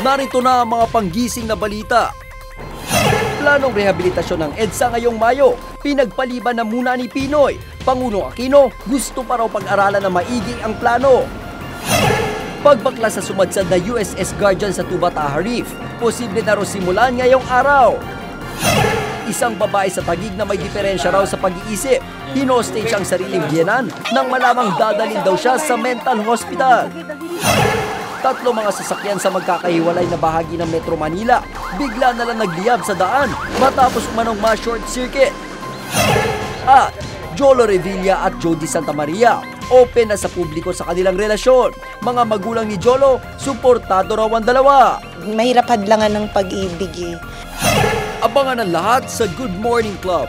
Narito na ang mga panggising na balita. Planong rehabilitasyon ng EDSA ngayong Mayo. Pinagpaliban na muna ni Pinoy. Pangulong Aquino, gusto pa raw pag-aralan na maigi ang plano. Pagbaklas sa sumadsad na USS Guardian sa Tuba Taha Reef. Posible na raw simulan ngayong araw. Isang babae sa Taguig na may diferensya raw sa pag-iisip. Hinostage ang sariling biyenan nang malamang dadalhin daw siya sa mental hospital. 3 mga sasakyan sa magkakahiwalay na bahagi ng Metro Manila bigla na lang nagliyab sa daan matapos umanong ma-short circuit. At Jolo Revilla at Jody Santa Maria, open na sa publiko sa kanilang relasyon. Mga magulang ni Jolo, suportado raw ang dalawa. Mahirap hadlangan ng pag-ibig eh. Abangan ang lahat sa Good Morning Club.